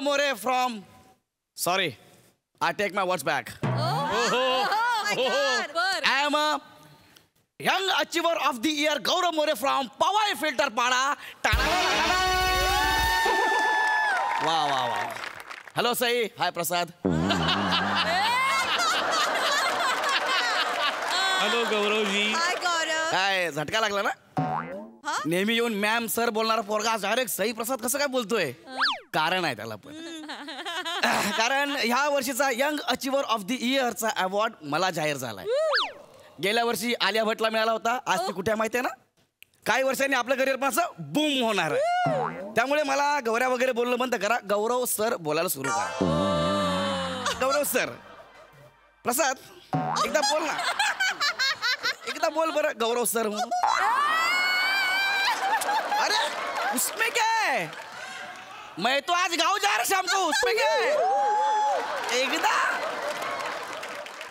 More from. Sorry, I take my words back. I am a young achiever of the year, Gaurav More from Powai Filter Pada. Wow. Hello, Sai. Hi, Prasad. Hello Gauravji. Hi Gaurav. काय झटका लागला ना? नेहमी येऊन ma'am sir बोलणारा पोरगा direct Sai प्रसाद कसं काय बोलतोय? कारण आहे त्याला पण. कारण ह्या वर्षीचा यंग अचिव्हर ऑफ द इयरचा अवॉर्ड मला जाहीर झालाय. गेल्या वर्षी आलिया भट्टला मिळाला होता. आज ती कुठे माहिती आहे ना? काही वर्षांनी आपलं करिअर पण असं बूम होणार आहे. त्यामुळे मला गौऱ्या वगैरे बोलणं बंद करा. गौरव सर बोलायला सुरू करा. गौरव सर. प्रसाद एकदा बोल ना. एकदा बोल बरं गौरव सर म्हणून. अरे उसमें क्या है? मैं तो आज गाँव जा रहा शाम को. उसमें क्या है? एकदा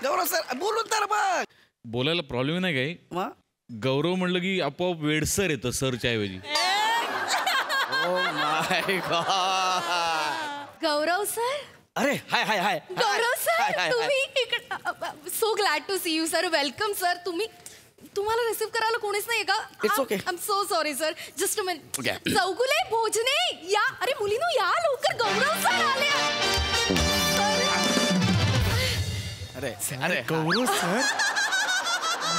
गौरव सर बोलून तर बघ. बोलायला प्रॉब्लेम नाही काही. मग गौरव म्हणलं की आपोआप वेडसर येतं सरच्या ऐवजी. Oh my god. Gaurav sir. अरे हाय गौरव सर तुम्ही so glad to see you sir. Welcome sir. तुम्हाला रिसीव्ह करायला कोणीच नाहीये का? It's okay. I am so sorry sir. Just a minute. Okay. Chougule Bhojane या. अरे मुलीनो या लवकर. गौरव सर आले. अरे Gaurav sir.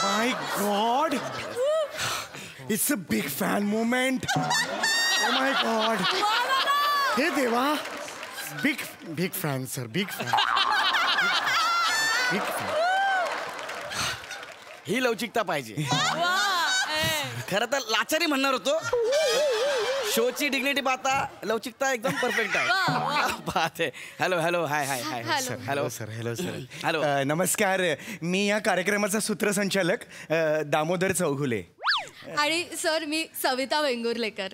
My god. It's a big fan moment. Oh my god. हे देवा. Big fan sir. Big fan. ही लवचिकता पाहिजे. खरं तर लाचारी म्हणणार होतो. शोची डिग्निटी पाहता लवचिकता एकदम परफेक्ट आहे. बात आहे. Hello hi hello sir. Hello. नमस्कार. मी या कार्यक्रमाचा सूत्रसंचालक दामोदर चौगुले. आणि सर मी सविता वेंगुर्लेकर.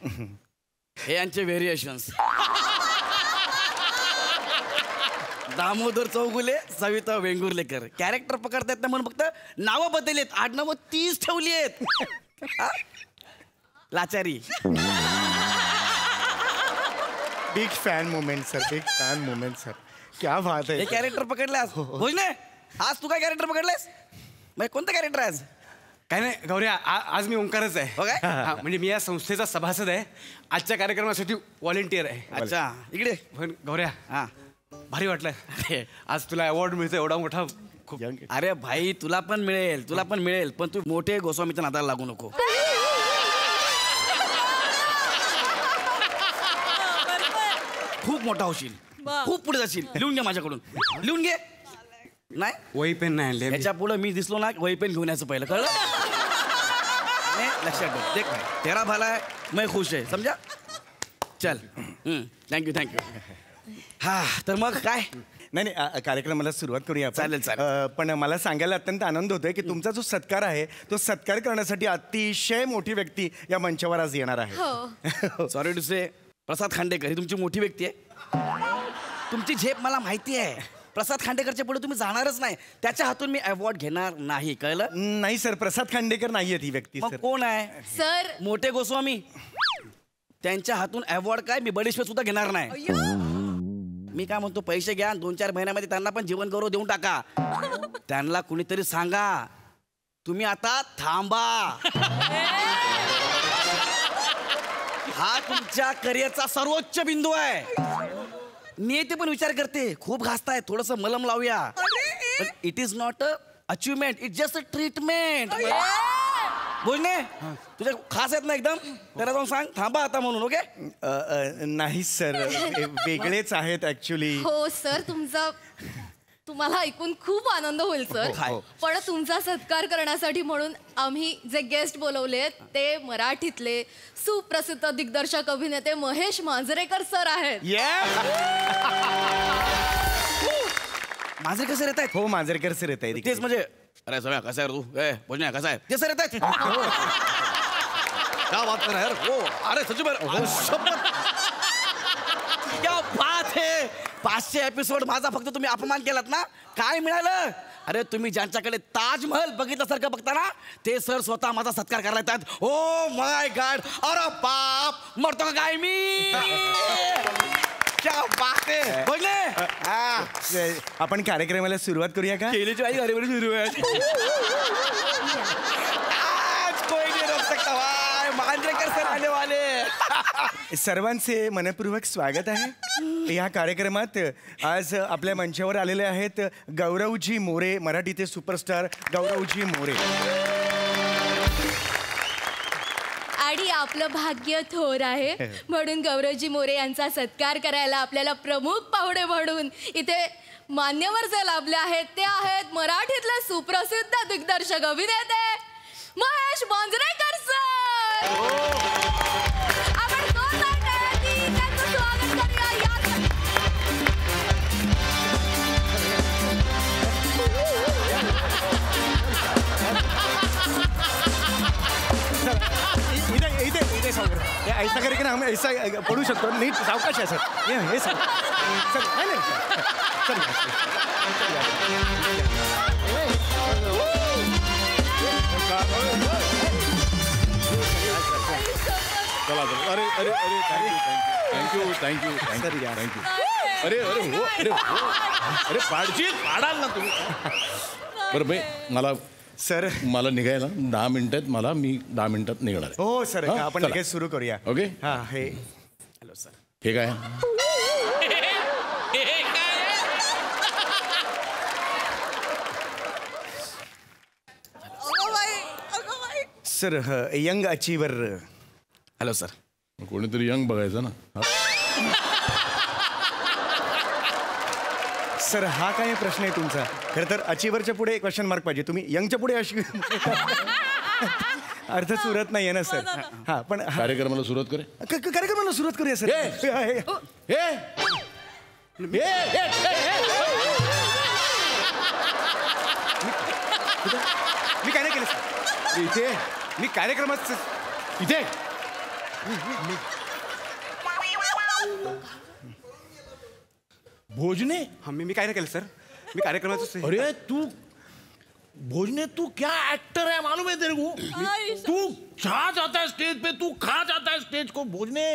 हे यांचे व्हेरिएशन्स. दामोदर चौगुले, सविता वेंगुर्लेकर. कॅरेक्टर पकडतायत ना म्हणून फक्त नावं बदललेत. आडनावं 30 ठेवली आहेत. लाचारी. Big fan moment sir. Big fan moment sir. क्या बात आहे. हे कॅरेक्टर पकडल्यास भोजने. आज तू काय कॅरेक्टर पकडलेस? कोणतं कॅरेक्टर आहे आज? काय नाही गौऱ्या. आज मी ओंकारच आहे. हो काय? म्हणजे मी या संस्थेचा सभासद आहे. आजच्या कार्यक्रमासाठी व्हॉलेंटियर आहे. अच्छा इकडे. पण गौऱ्या हा भारी वाटलं. आज तुला अवॉर्ड मिळतो एवढा मोठा. खूप. अरे भाई तुला पण मिळेल पण तू मोठे गोस्वामीच्या नादाला लागू नको. खूप मोठा होशील. खूप पुढे जाशील. लिहून घे माझ्याकडून. लिहून घे. नाही वही पेन नाही आणले. याच्या पुढे मी दिसलो ना वही पेन घेऊन यायचं पहिलं. कळलं? लक्षात ठेव. देख तेरा भला है मैं खुश आहे. समजा. चल थँक्यू. हा तर मग काय. नाही कार्यक्रमाला सुरुवात करूया आपण. चालेल. पण मला सांगायला अत्यंत आनंद होतोय की तुमचा जो सत्कार आहे तो सत्कार करण्यासाठी अतिशय मोठी व्यक्ती या मंचावर आज येणार आहे. सॉरी टू से प्रसाद खांडेकर ही तुमची मोठी व्यक्ती आहे. तुमची झेप मला माहिती आहे. प्रसाद खांडेकरच्या पुढे तुम्ही जाणारच नाही. त्याच्या हातून मी अवॉर्ड घेणार नाही. कळलं? नाही सर. प्रसाद खांडेकर नाही आहेत ही व्यक्ती. मग कोण आहे? सर मोठे गोस्वामी. त्यांच्या हातून अवॉर्ड काय मी बडीशेप सुद्धा घेणार नाही. मी काय म्हणतो पैसे घ्या. 2-4 महिन्यामध्ये त्यांना पण जीवन गौरव देऊन टाका. त्यांना कुणीतरी सांगा तुम्ही आता थांबा. हा तुमच्या करिअरचा सर्वोच्च बिंदू आहे. नियती पण विचार करते. खूप घासताय. थोडस मलम लावूया. It is not a achievement. It just a treatment. बोलणे तुझ्या खास आहेत ना एकदम. त्याला जाऊन सांग थांबा आता म्हणून. ओके. नाही सर. वेगळेच आहेत ऍक्च्युली. हो सर. तुम्हाला ऐकून खूप आनंद होईल सर. पण तुमचा सत्कार करण्यासाठी म्हणून आम्ही जे गेस्ट बोलवलेत ते मराठीतले सुप्रसिद्ध दिग्दर्शक अभिनेते महेश मांजरेकर सर आहेत. मांजरेकर सर येत आहेत. हो मांजरेकर सर येत आहेत. तेच म्हणजे अरे सगळ्या कसा आहे तू. बोलण्या कसा आहे ते सर येत आहेत. क्या बात कर यार. हो अरे सचिन क्या बात है. 500 एपिसोड माझा फक्त तुम्ही अपमान केलात ना. काय मिळालं? अरे तुम्ही ज्यांच्याकडे ताजमहल बघितल्यासारखं बघताना ते सर स्वतः माझा सत्कार करायला येतात. ओ माय गॉड. अरे बाप मरतो का काय मी. क्या बात आहे बोलले. आपण कार्यक्रमाला सुरुवात करूया का? केलीची आई घरी सुरू आहे. आज कोई नहीं रोक सकता भाई. मांजरेकर सर आने वाले. सर्वांचे मनपूर्वक स्वागत आहे या कार्यक्रमात. आज आपल्या मंचावर आलेले आहेत गौरवजी मोरे, मराठीचे सुपरस्टार गौरवजी मोरे. आणि आपलं भाग्य थोर आहे म्हणून गौरवजी मोरे यांचा सत्कार करायला आपल्याला प्रमुख पाहुणे म्हणून इथे मान्यवर जे लाभले आहेत ते आहेत मराठीतले सुप्रसिद्ध दिग्दर्शक अभिनेते महेश मांजरेकर सर. आपण त्यांचं स्वागत करूया. ऐसा करके ना हम ऐसा पडू शकतो. नीट सावकाश आहे सर. हे सर सर नाही चला अरे अरे अरे थँक्यू थँक्यू थँक्यू थँक्यू. अरे अरे हो अरे हो अरे पाडाल ना तुम्ही. बरं बाई मला सर मला निघायला 10 मिनिटं आहेत. मी 10 मिनिटात निघणार आहे. हो सर हा, आपण चला. लगेच सुरू करूया. ओके. हा हे हॅलो सर. हे काय sir young achiever. Hello sir. कोणीतरी यंग बघायचं ना. सर हा काय प्रश्न आहे तुमचा? खरं तर अचीवरच्या पुढे क्वेश्चन मार्क पाहिजे. तुम्ही यंगच्या पुढे अशी अर्थ सुरत नाहीये ना सर. हा पण कार्यक्रमाला सुरुवात करे. कार्यक्रमाला सुरुवात करूया सर. मी काय नाही केलं सर. इथे मी कार्यक्रमात इथे भोजने. हा मी काय नाही केलं सर. मी कार्यक्रमाचं अरे तू भोजने तू क्या एक्टर है मालूम है तेरे को. तू छा जाता है स्टेज पे, तू खा जाता है स्टेज को. भोजने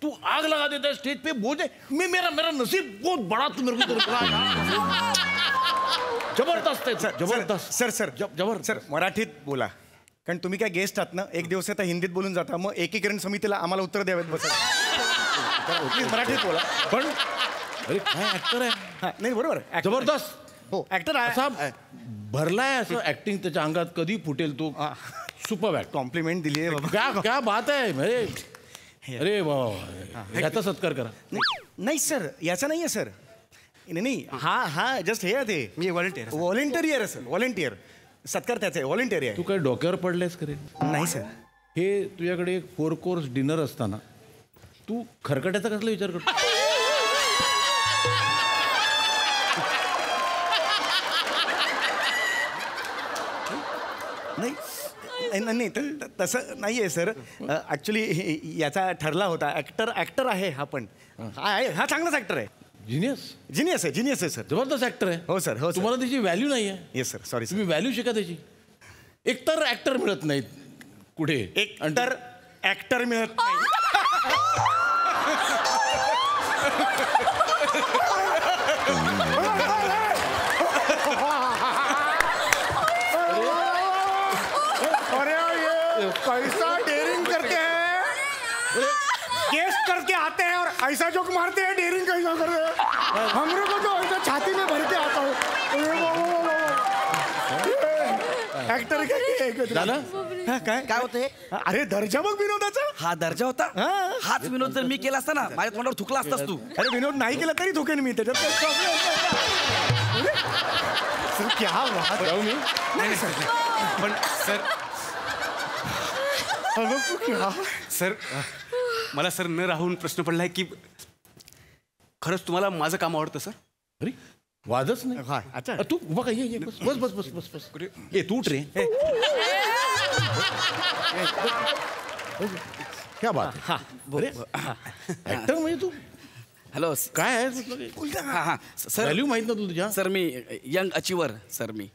तू आग लगा देता है स्टेज पे. भोजने मेरा नसीब बहुत बड़ा तू मेरे को मिला यार. जबरदस्त है सर. जबरदस्त सर सर जबरदस्त. सर मराठीत बोला कारण तुम्ही काय गेस्ट आहात ना. एक दिवस आता हिंदीत बोलून जाता मग एकीकरण समितीला आम्हाला उत्तर द्यावेत बस. मराठीत बोला. पण अरे काय ऍक्टर आहे. हा नाही बरोबर. जबरदस्त. हो ऍक्टर असा भरलाय असं ऍक्टिंग त्याच्या अंगात. कधी फुटेल तो. Super act. कॉम्प्लिमेंट दिली आहे बाबा. क्या क्या बात आहे. अरे बाबा याचा सत्कार करा. नाही सर याचा नाही आहे सर. नाही हा जस्ट हे आहे ते. मी व्हॉलंटियर. व्हॉलेंटियर आहे सर. व्हॉलेंटियर. सत्कार त्याचा आहे. व्हॉलेंटियर आहे. तू काय डोक्यावर पडलेस करे. नाही सर. हे तुझ्याकडे एक 4 कोर्स डिनर असताना तू खरकट्याचा कसला विचार करतो. नाही तसं नाही आहे सर. ॲक्च्युली याचा ठरला होता. ॲक्टर आहे हा. पण हा चांगलाच ॲक्टर आहे. जिनियस आहे सर. जबरदस्त ऍक्टर आहे. हो सर. हो तुम्हाला त्याची व्हॅल्यू नाही आहे. Yes sir. सॉरी तुम्ही व्हॅल्यू शिका त्याची. एकतर ऍक्टर मिळत नाहीत कुठे. तर ॲक्टर मिळत नाही. कैसा डेयरिंग करते हैं. गेस्ट करके आते हैं और ऐसा जोक मारते हैं. डेयरिंग कैसा करते हैं. हमरे को तो ऐसा छाती में भर के आता हूँ. ऍक्टर झालं. काय काय होते. अरे दर्जा बघ विनोदाचा. हा दर्जा होता. हाच विनोद जर मी केला असता ना माझ्या तोंडावर थुकला असतास तू. अरे विनोद नाही केला तरी थुकेन मी त्याच्यात. सर क्या बात. जाऊ मी. नाही सर. पण सर मला सर न राहून प्रश्न पडलाय की खरंच तुम्हाला माझं काम आवडतं सर. अरे वादच नाही. हा अच्छा. तू उभा काय. ये बस बस बस बस बस बस. ये तू उठ रे. क्या बात है. हा ऍक्टर म्हणजे तू हॅलो काय आहे. हा हा सर. व्हॅल्यू माहित ना तुझ्या. सर मी यंग अचीवर सर. मी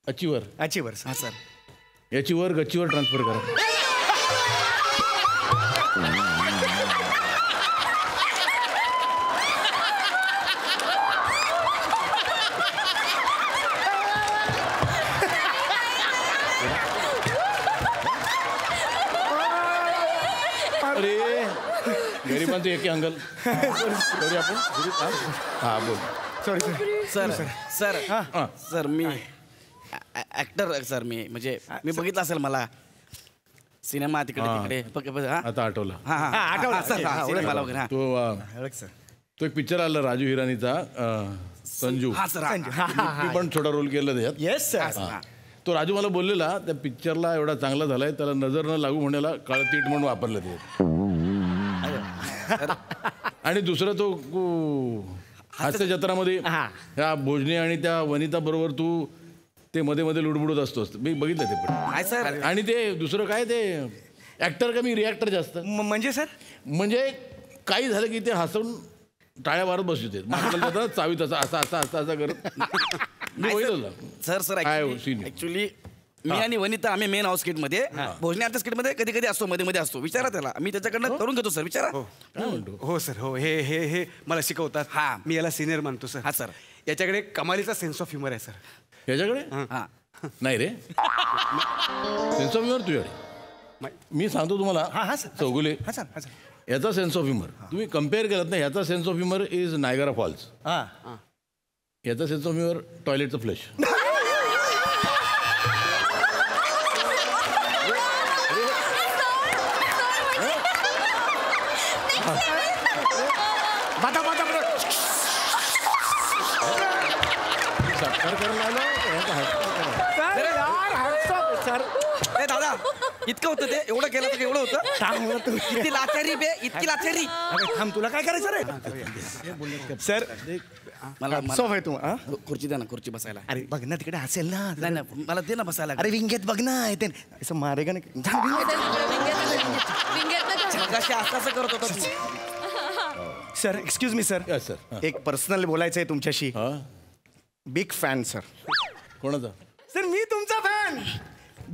अचीवर हा सर. याचीवर गच्चीवर ट्रान्सफर करा. अरे गरिबांचे एके अंगल करूया आपण हा बोल. Sorry sir. Sir sir sir मी ऍक्टर सर मी म्हणजे मी बघितलं असेल मला सिनेमा तिकडे तिकडे हा आता आठवलं. हा हा आठवलं. सर सिनेमाला वगैरे हा. तो सर. तो एक पिक्चर आला राजू हिरानीचा संजू. हा सर हा. मी पण छोटा रोल केला त्याच्यात. Yes sir. हा. तो राजू मला बोललेला त्या पिक्चरला एवढा चांगला झालाय त्याला नजर न लागू म्हणायला काळतीट म्हणून वापरलं ते. आणि दुसरं तो हास्य जत्रामध्ये ह्या भोजने आणि त्या वनिता बरोबर तू ते मध्ये मध्ये लुडबुडत असतोस. मी बघितलं ते पण. काय सर आणि ते दुसरं काय ते ऍक्टर कमी रिॲक्टर जास्त. म्हणजे सर म्हणजे काही झालं की ते हसून टाळ्या मारत बसू देत चावीत असा असा असा असा असा करत. मी बघितलं. सर सर काय scene आहे? ऍक्च्युली मी आणि वनिता आम्ही मेन हाऊस स्किट मध्ये भोजने आमच्या स्किट मध्ये कधी कधी असतो मध्ये मध्ये असतो. विचारा त्याला मी त्याच्याकडनं करून घेतो सर विचारा. काय म्हणतो. हो सर हो हे हे हे मला शिकवतात. हा. मी याला सिनियर मानतो सर. हा सर. याच्याकडे कमालीचा सेन्स ऑफ ह्युमर आहे सर. याच्याकडे हा नाही रे सेन्स ऑफ ह्युमर तुझ्याकडे. मी सांगतो तुम्हाला चौगुले हा सर. याचा सेन्स ऑफ ह्युमर तुम्ही कम्पेअर केलात ना. याचा sense of humour is Niagara Falls. याचा सेन्स ऑफ ह्युमर टॉयलेटचं फ्लश. सत्कार करायला सर ए दादा इतकं होतं ते एवढं केलं तर एवढं होतं. थांब तू. इतकी लाचारी बे इतकी लाचारी. अरे थांब तुला काय करायचं रे सर. मला सो आहे तू. खुर्ची द्या ना खुर्ची बसायला. अरे बघ ना तिकडे हसेल ना. नाही नाही मला दे ना बसायला. अरे विंगेत बघ ना येते असं मारेगा ना. मगाशी असं करत होता तू. Sir excuse me sir. Yes, sir. एक पर्सनल बोलायचं आहे तुमच्याशी. हा बिग फॅन सर. कोणाचा. सर मी तुमचा फॅन.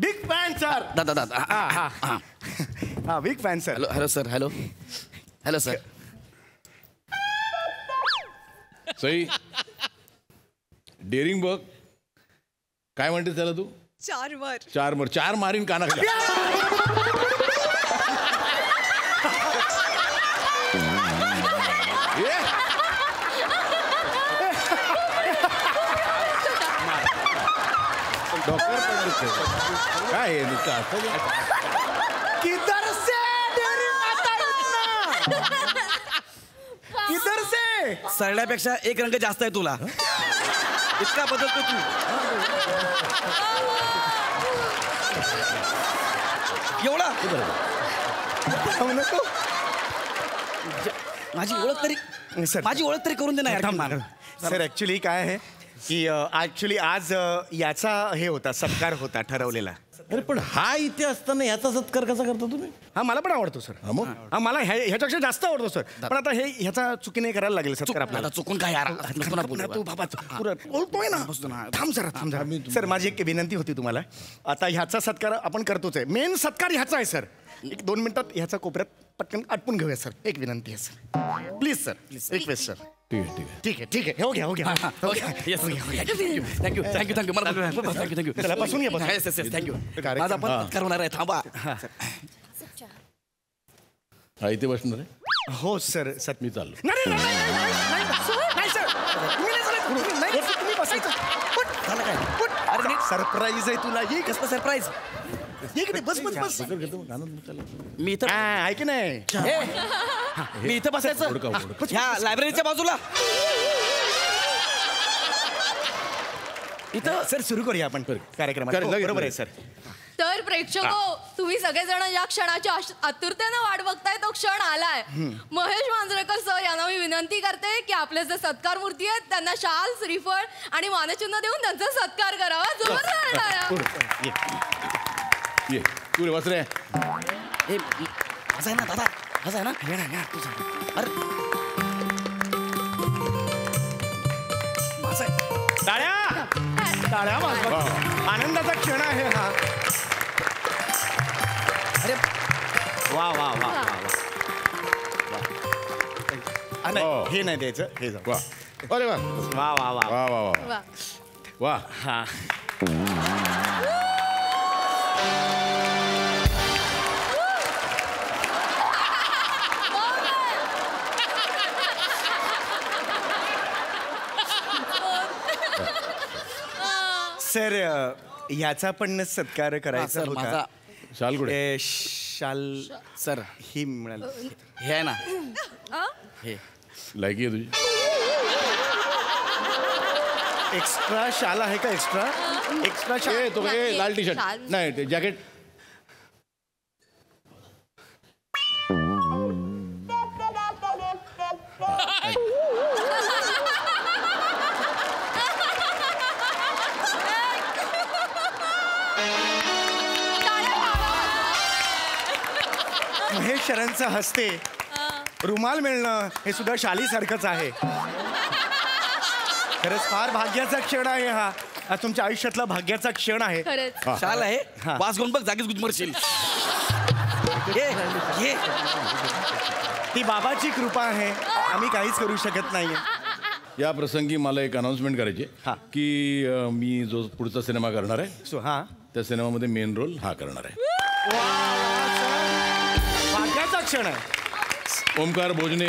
Big fan sir. दादा दादा हा big fan sir. Hello hello sir hello hello sir. Sai daring बघ काय म्हणतेस त्याला तू. 4 वर. चार मारीन कानाखाली. डॉक्टर काय आहे नुसतं असं. किधर से डेअरिंग आता है ना? किधर से. सरण्यापेक्षा एक रंग जास्त आहे तुला. इतका बदलतो तू. एवढा नको. माझी ओळख तरी सर माझी ओळख तरी करून दे ना यार. सर ऍक्च्युली काय आहे की ऍक्च्युली आज याचा हे होता सत्कार होता ठरवलेला. अरे पण हा इथे असताना याचा सत्कार कसा करता तुम्ही. हा मला पण आवडतो सर. हा मग हा मला ह्याच्यापेक्षा जास्त आवडतो सर. पण आता हे ह्याचा चुकीने करायला लागेल सत्कार आपल्याला. आता चुकून काय यार नको ना बोलू. तू बाबा बोलतोय ना. थांब जरा. सर माझी एक विनंती होती तुम्हाला. आता ह्याचा सत्कार आपण करतोच आहे. मेन सत्कार ह्याचा आहे सर. 1-2 मिनिटात ह्याचा कोपऱ्यात पटकन आटपून घेऊया सर. एक विनंती आहे sir. Please sir please request sir. ठीक आहे हो गया थँक्यू मला थँक्यू त्याला बसून घे, बसून. थँक्यू कार्यक्रम- माझा पण सत्कार होणार आहे. थांबा. हा इथे बसणार आहे. हो सर मी चाललो. नाही सर तुम्ही बसायचं. झालं काय अरे सरप्राईज आहे तुला. ये कसलं सरप्राईज. इकडे बस बस बस. मी इथं ऐक नाही. मी इथं बसायचं ह्या लायब्ररीच्या बाजूला. इथं सर सुरू करूया आपण कार्यक्रम. बरोबर आहे सर. तर प्रेक्षको तुम्ही सगळेजण या क्षणाची आतुरतेनं वाट बघताय. तो क्षण आलाय. महेश मांजरेकर सर यांना मी विनंती करते की आपले जे सत्कार मूर्ती आहेत त्यांना शाल श्रीफळ आणि मानचिन्ह देऊन त्यांचा सत्कार करावा. जोरदार ये तू रे वाच रे. हे माझा आहे ना दादा माझा आहे ना. अरे माझा आहे. टाळ्या वाजवा. आनंदाचा क्षण आहे हा. अरे वा वा वा वा. नाही हे नाही द्यायचं. हे जा. वा अरे वा वा वा वा वा वा वा वा. वा. हा. सर ह्याचा पण सत्कार करायचा सर माझा होता. शाल कुठे? शाल सर ही मिळाली. हे आहे ना हे लायकी आहे तुझी. एक्स्ट्रा शाल आहे का? एक्स्ट्रा शाल. ए तो ए लाल टी शर्ट शाल. नाही ते जॅकेट. महेश शरणचं हस्ते रुमाल मिळणं हे सुद्धा शालीसारखंच आहे. खरंच फार भाग्याचा क्षण आहे हा. हा तुमच्या आयुष्यातला भाग्याचा क्षण आहे. खरंच शाल आहे हा. वास घेऊन बघ जागीच गुदमरशील. ये ती बाबाची कृपा आहे. आम्ही काहीच करू शकत नाहीये. या प्रसंगी मला एक अनाउन्समेंट करायची हा. की मी जो पुढचा सिनेमा करणार आहे सो हा त्या सिनेमामध्ये मेन रोल हा करणार आहे. भाग्याचा क्षण आहे. ओमकार भोजने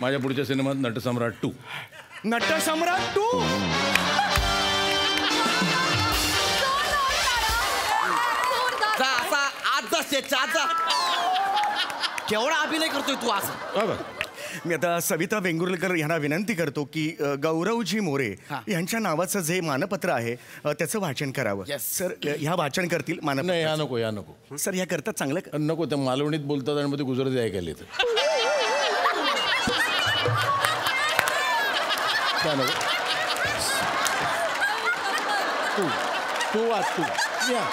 माझ्या पुढच्या सिनेमात नटसम्राट 2. नटसम्राट 2. जा असा आज जा स्टेजच्या आज जा. केवढा अभिनय करतोय तू आज. मी आता सविता वेंगुर्लेकर यांना विनंती करतो की गौरवजी मोरे हा. यांच्या नावाचं जे मानपत्र आहे त्याचं वाचन करावं. Yes. सर ह्या वाचन करतील नाही मानपत्र. या नको या नको सर ह्या करतात चांगलं. नको. त्या मालवणीत बोलतात आणि मग ते गुजराती ऐकायला येतं. त्या नको. तू वाच तू. या.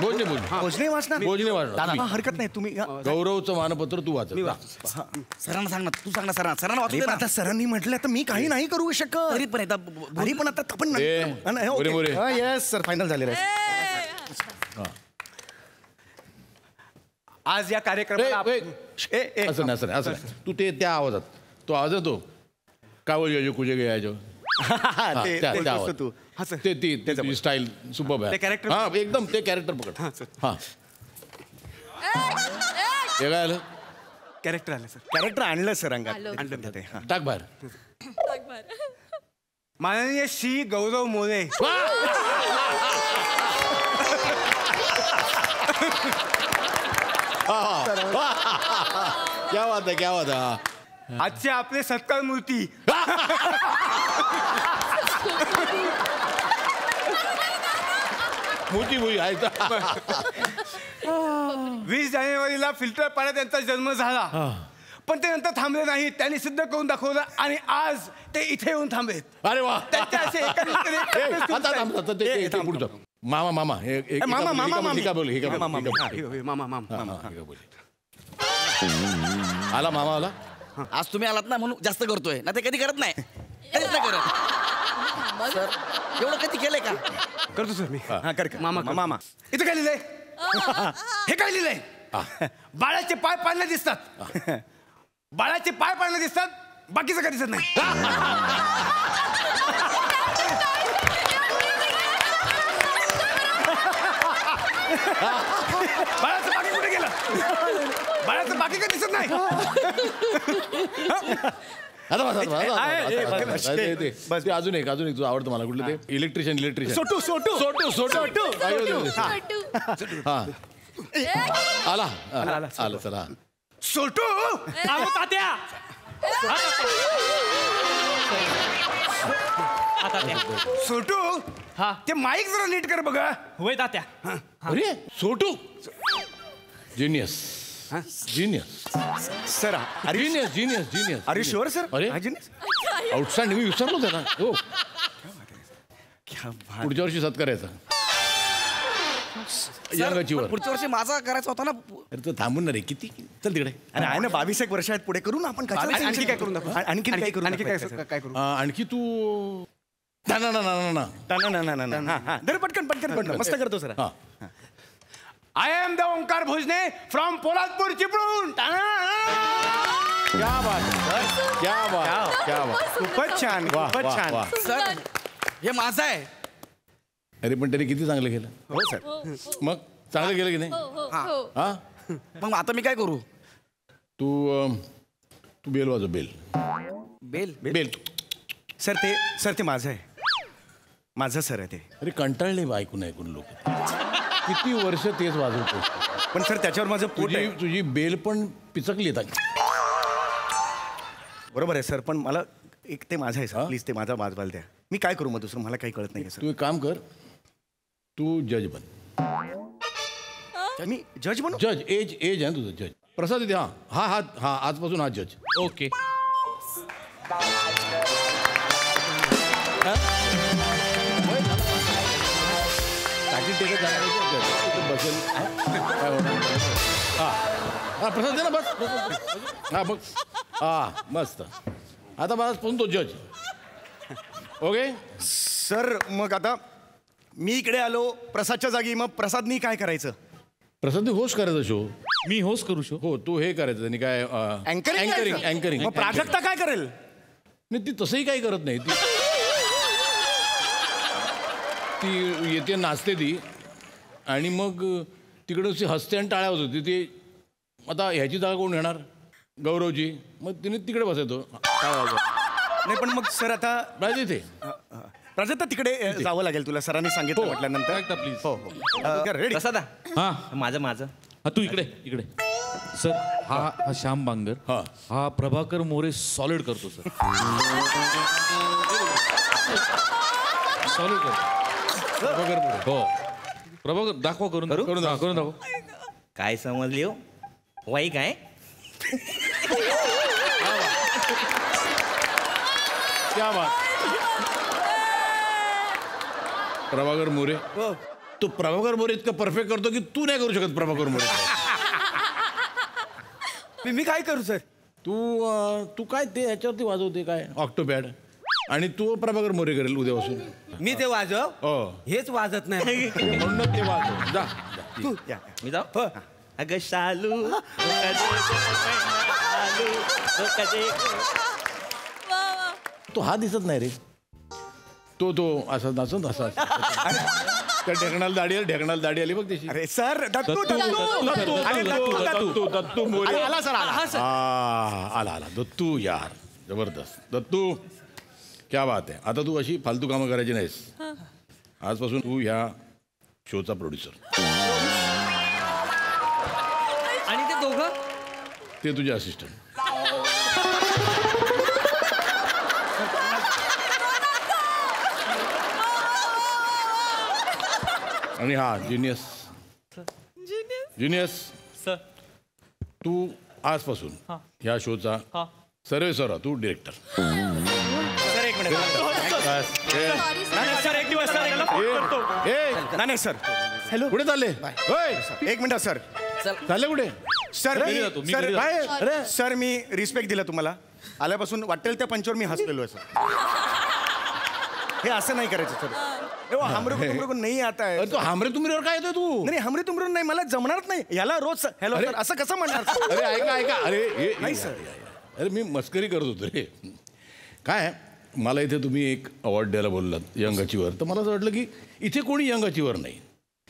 भोजने भोजने वाचणार. भोजने वाचणार. हा, हरकत नाही तुम्ही हा. गौरवचं मानपत्र तू वाच. सरांना सांग ना तू सांग ना सरांना वाचू अरे, दे पण ना. आता सरांनी म्हटलं तर मी काही नाही करू शकत. तरी पण एकदा तरी पण आता आपण More, More. Yes sir final झालेलं आहे. आज या कार्यक्रमाला असं नाही असं नाही असं नाही. तू ते त्या आवाजात तो आवाज आहे तो काय बोल कुठे यायचो ते त्या बोलतोस आवाज. तू. ते तुझी स्टाईल सुपर आहे. ते character- हा एकदम ते कॅरेक्टर पकड. हा हे काय आलं? कॅरेक्टर आलं सर. कॅरेक्टर आणलं सर अंगात. आलं. आणलं ते, हा. टाक बाहेर. माननीय श्री गौरव मोरे क्या बात आहे क्या बात आहे. आजचे आपले सत्कार मूर्ती मोठी भुई आहे. 20 जानेवारीला फिल्टर पाण्यात त्यांचा जन्म झाला पण ते नंतर थांबले नाही. त्यांनी सिद्ध करून दाखवलं आणि आज ते इथे येऊन थांबलेत. अरे वा. त्यांच्या असे एकंदरीत ए, आता थांब, आता ते पुढचं. मामा मामा हे मामा, मामा, हे का बोल हे का बोल, मामा, हे का हे, हे, मामा मामा बोल. हा, हे का बोल. आला मामा आला. आज तुम्ही आलात ना म्हणून जास्त करतोय ना. ते कधी करत नाही. कधीच नाही करत. सर एवढं कधी केलंय का? करतो सर मी. हा कर कर. मामा, मामा इथं काय लिहिलंय? हे काय लिहिलंय? बाळाचे पाय पाळणे दिसतात. बाळाचे पाय पाळणे दिसतात बाकीचं काय दिसत नाही. बाळाचं बाकी कुठे गेलं? बाळाचं बाकी काय दिसत नाही. आता बस, आता बस, आता आहे, बस, आता बस. ते- बस. ते अजून एक तुझं आवडतं मला कुठलं ते इलेक्ट्रिशियन सोटू सोटू सोटू सोटू हा आला आला चला. सोटू तात्या सोटू ते माईक जरा नीट कर बघा. होय तात्या. अरे Sotu genius genius sir genius genius genius. Are you sure sir? अरे आउटस्टँडिंग मी विसरलो त्याला. हो क्या बात. पुढच्या वर्षी सत्कारायचा सर, यंगाचीवर. पण पुढच्या वर्षी माझा करायचा होता ना. अरे तो थांबून ना रे किती. चल तिकडे. अरे आहे ना 22 एक वर्ष आहेत पुढे करू ना आपण. कशाला आणखी tension काय करून दाखवू? घेतो? आणखी काय करू आणखी काय दाखवायचं? काय करू? आणखी तू ना ना ना ना ना ना ना, ना, ना, ना. हा, हा. धर पटकन पटकन पटकन मस्त करतो सर. हा I am the Omkar Bhojane from Poladpur Chiplun. क्या बात क्या बात क्या बात. खूपच छान वाह, खूपच वाह, छान. वाह. सर हे माझं आहे. अरे पण त्याने किती चांगलं केलं. हो सर. मग चांगलं केलं की नाही. हा मग आता मी काय करू? तू तू बेल वाजव. Bell bell bell. सर ते माझं आहे. माझं सर आहे ते. अरे कंटाळले ऐकून ऐकून लोक. किती वर्ष तेच वाजवतो. पण सर त्याच्यावर माझं पोट आहे. तुझी बेल पण पिचकली येतात. बरोबर आहे सर, पण मला एक ते माझं आहे सर. प्लीज ते माझा वाजवायला द्या. मी काय करू मग दुसरं, मला काही कळत नाही सर. तू एक काम कर, तू जज बन. मी जज बनू? जज एज आहे ना तुझं. जज प्रसाद इथे. हा हा हा हा आजपासून हा जज. ओके. बसेल. हा हा प्रसाद दे ना. बस हा बघ. हा मस्त. आता आजपासून तो जज. ओके सर मग आता मी इकडे आलो प्रसादच्या जागी, मग प्रसादनी काय करायचं? प्रसाद होस्ट करायचा शो. मी होस्ट करू शकतो. हो तू हे करायचं त्यांनी काय अँकरिंग अँकरिंग अँकरिंग. मग प्राजक्ता काय करेल? नाही ती तसंही काही करत नाही. ती येते नाचते ती आणि मग तिकडे हसते आणि टाळ्या होती. ती आता ह्याची जागा कोण घेणार? गौरवजी. मग तिने तिकडे बसायचो. नाही पण मग सर आता इथे प्राजक्ता तिकडे जावं लागेल तुला, सरांनी सांगितलं म्हटल्यानंतर. प्लीज. हो हो रेडी. प्रसादा हा माझं हा तू इकडे इकडे. सर हा श्याम बांगर. हा. हा प्रभाकर मोरे सॉलिड करतो सर. सॉलिड करतो. हो प्रभाकर दाखवा करून करून दाखव. काय समजली हो वाई काय? क्या बात. प्रभाकर मोरे. तो प्रभाकर मोरे इतकं परफेक्ट करतो की तू नाही करू शकत प्रभाकर मोरे. मी काय करू सर? तू काय ते ह्याच्यावरती वाजवते काय ऑक्टोपॅड आणि तू प्रभाकर मोरे करेल उद्यापासून. मी ते वाजव हो हेच वाजत नाही. म्हणून ते वाजव. जा तू या. मी जाऊ. अगं शालू तो हा दिसत नाही रे. तो असा नाचून असा त्या ढेकणाला दाढी आली बघ त्याची. अरे सर दत्तू दत्तू मोरे. आला सर आला. आला दत्तू यार जबरदस्त. दत्तू क्या बात आहे. आता तू अशी फालतू कामं करायची नाहीस. आजपासून तू ह्या शोचा प्रोड्युसर आणि ते दोघं ते तुझे असिस्टंट. आणि हा जिनियस. जिनियस सर तू आजपासून ह्या शोचा सर्वेसर. तू डिरेक्टर. सर एक मिनिट. सर एक दिवस सर. नाही सर. हॅलो कुठे चालले? एक मिनिट सर. चालले कुठे? सर मी घरी अरे सर मी रिस्पेक्ट दिला तुम्हाला. आल्यापासून वाटेल त्या पंचवर मी हसलेलो आहे सर. हे असं नाही करायचं सर. हमरे नाही आता आहे. तू हमरे तुमरीवर काय येतोय तू? नाही हमरे तुमरून नाही, मला जमणारच नाही. याला रोज हॅलो सर असं कसं म्हणणार? अरे ऐका अरे नाही सर. अरे मी मस्करी करत होतो रे. काय मला इथे तुम्ही एक अवॉर्ड द्यायला बोललात यंग अचीवर. तर मला असं वाटलं की इथे कोणी यंग अचीवर नाही.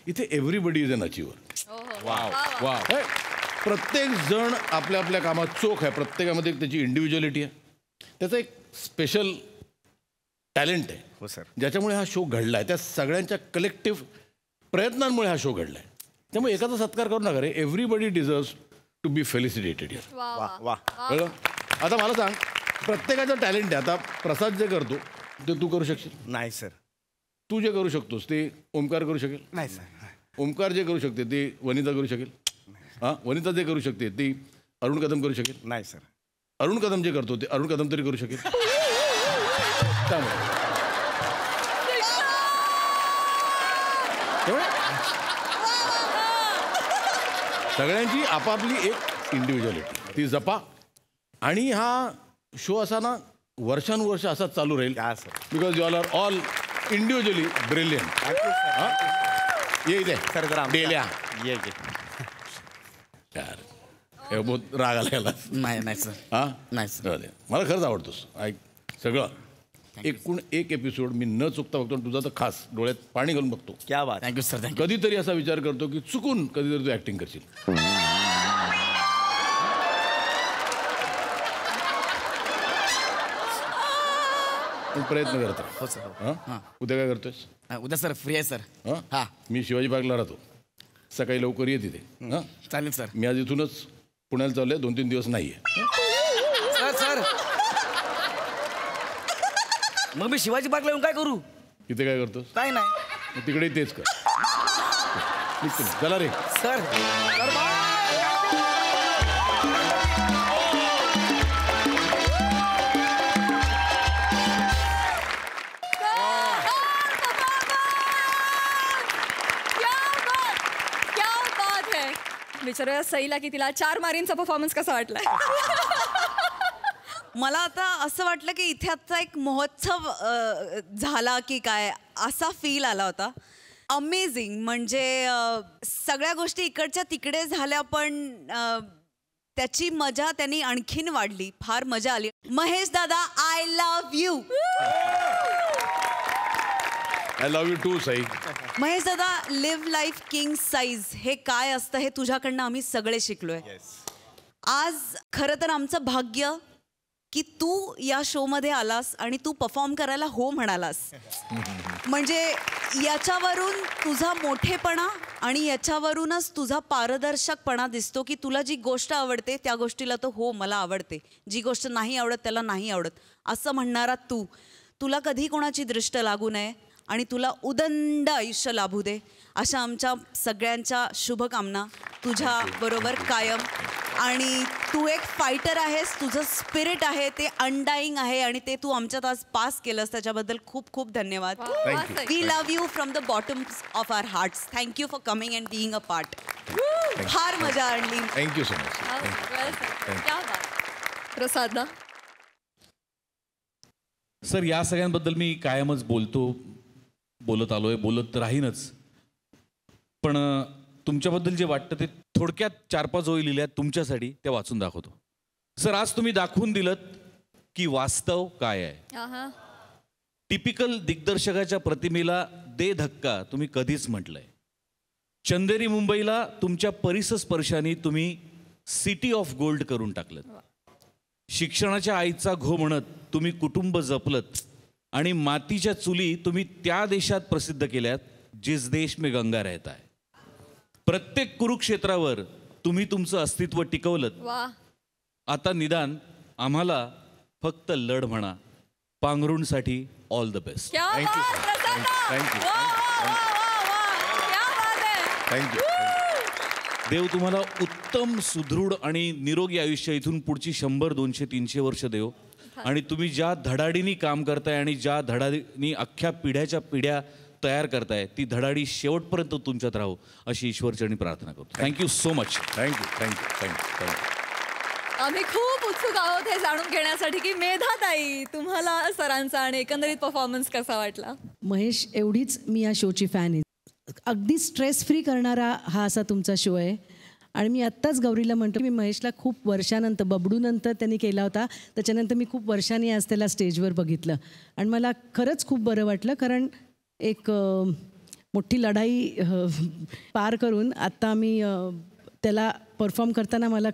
इथे एव्हरीबडी इज एन अचीवर. वा. प्रत्येक जण आपल्या आपल्या कामात चोख आहे. प्रत्येकामध्ये त्याची इंडिव्हिज्युअलिटी आहे. त्याचं एक स्पेशल टॅलेंट आहे. हो सर. ज्याच्यामुळे हा शो घडला आहे. त्या सगळ्यांच्या कलेक्टिव्ह प्रयत्नांमुळे हा शो घडला आहे. त्यामुळे एकाचा सत्कार करू नका रे. Everybody deserves to be felicitated here. वा वा. कळलं? आता मला सांग प्रत्येकाचं टॅलेंट आहे. आता प्रसाद जे करतो ते तू करू शकशील? नाही सर. तू जे करू शकतोस ते ओमकार करू शकेल? नाही सर. ओमकार जे करू शकते ते वनिता करू शकेल? हां वनिता जे करू शकते ती अरुण कदम करू शकेल? नाही सर. अरुण कदम जे करतो ते अरुण कदम तरी करू शकेल? त्यामुळे सगळ्यांची आपापली एक इंडिव्हिज्युअलिटी ती जपा. आणि हा शो असा ना वर्षानुवर्ष असाच चालू राहील. Because you all are all individually brilliant. ये इथे सर जरा डेल्या ये यार हे बहुत राग आला याला. नाही सर. हां नाही सर. मला खरंच आवडतोस. ऐक सगळं एकूण एक एपिसोड मी न चुकता बघतो, तुझा तर खास डोळ्यात पाणी घालून बघतो. क्या बात. Thank you sir, thank you. कधीतरी असा विचार करतो की चुकून कधीतरी तू ऍक्टिंग करशील. पण प्रयत्न करतो. हो सर. हां, उद्या काय करतोयस? उद्या सर फ्री आहे सर. हां, हा मी शिवाजी पार्कला राहतो, सकाळी लवकर ये तिथे. हां, चालेल सर. मी आज इथूनच पुण्याला चाललोय, 2-3 दिवस नाहीये. सर सर मग मी शिवाजी पार्कला येऊन काय करू? तिथे काय करतोस? काय नाही मग तिकडे तेच कर. निघतो मी. चला रे. सर. Sir bye. विचारूया सईला की तिला 4 मारींचा परफॉर्मन्स कसा वाटला. मला आता असं वाटलं की इथे आजचा एक महोत्सव झाला की काय असा फील आला होता. अमेझिंग. म्हणजे सगळ्या गोष्टी इकडच्या तिकडे झाल्या, पण त्याची मजा त्यांनी आणखीन वाढली. फार मजा आली. महेश दादा, I love you. I love you too Sai. Mahesh दादा, लिव्ह लाईफ किंग साईज हे काय असतं हे तुझ्याकडनं आम्ही सगळे शिकलोय. आज खरं तर आमचं भाग्य की तू या शोमध्ये आलास आणि तू परफॉर्म करायला हो म्हणालास. म्हणजे याच्यावरून तुझा मोठेपणा आणि याच्यावरूनच तुझा पारदर्शकपणा दिसतो की तुला जी गोष्ट आवडते त्या गोष्टीला तो हो मला आवडते, जी गोष्ट नाही आवडत त्याला नाही आवडत असं म्हणणारा तू. तुला कधी कोणाची दृष्ट लागू नये आणि तुला उदंड आयुष्य लाभू दे अशा आमच्या सगळ्यांच्या शुभकामना तुझ्या बरोबर कायम. आणि तू एक फायटर आहेस, तुझं स्पिरिट आहे ते अनडाईंग आहे आणि ते तू आमच्यात आज पास केलंस त्याच्याबद्दल खूप खूप धन्यवाद. We love you from the bottom of our hearts. Thank you for coming and being a part. फार मजा आणली. Thank you so much. प्रसाद ना. सर, या सगळ्यांबद्दल मी कायमच बोलत आलोय, बोलत राहीनच. पण तुमच्याबद्दल जे वाटतं ते थोडक्यात 4-5 ओळी लिहिल्यात तुमच्यासाठी, त्या वाचून दाखवतो. सर, आज तुम्ही दाखवून दिलत की वास्तव काय आहे. टिपिकल दिग्दर्शकाच्या प्रतिमेला दे धक्का तुम्ही कधीच म्हटलंय. चंदेरी मुंबईला तुमच्या परिसस्पर्शाने तुम्ही सिटी ऑफ गोल्ड करून टाकलं. शिक्षणाच्या आईचा घो म्हणत तुम्ही कुटुंब जपलत आणि मातीच्या चुली तुम्ही त्या देशात प्रसिद्ध केल्यात जिस देश में गंगा रहता है. प्रत्येक कुरुक्षेत्रावर तुम्ही तुमचं अस्तित्व टिकवलं. आता निदान आम्हाला फक्त लढ म्हणा. पांघरुणसाठी ऑल द बेस्ट. थँक्यू. देव तुम्हाला उत्तम, सुदृढ आणि निरोगी आयुष्य इथून पुढची 100, 200, 300 वर्ष देव. आणि तुम्ही ज्या धडाडीने काम करताय आणि ज्या धडाडीने अख्ख्या पिढ्याच्या पिढ्या तयार करताय ती धडाडी शेवटपर्यंत तुमच्यात राहू अशी ईश्वरचरणी प्रार्थना करतो. Thank you so much. थँक्यू. आम्ही खूप उत्सुक आहोत हे जाणून घेण्यासाठी की मेधाताई तुम्हाला सरांचा आणि एकंदरीत परफॉर्मन्स कसा वाटला. महेश, एवढीच मी या शोची फॅन आहे. अगदी स्ट्रेस फ्री करणारा हा असा तुमचा शो आहे. आणि मी आत्ताच गौरीला म्हणतो, मी महेशला खूप वर्षानंतर, बबडूनंतर त्यांनी केला होता, त्याच्यानंतर मी खूप वर्षांनी आज त्याला स्टेजवर बघितलं आणि मला खरंच खूप बरं वाटलं. कारण एक मोठी लढाई पार करून आत्ता मी त्याला परफॉर्म करताना मला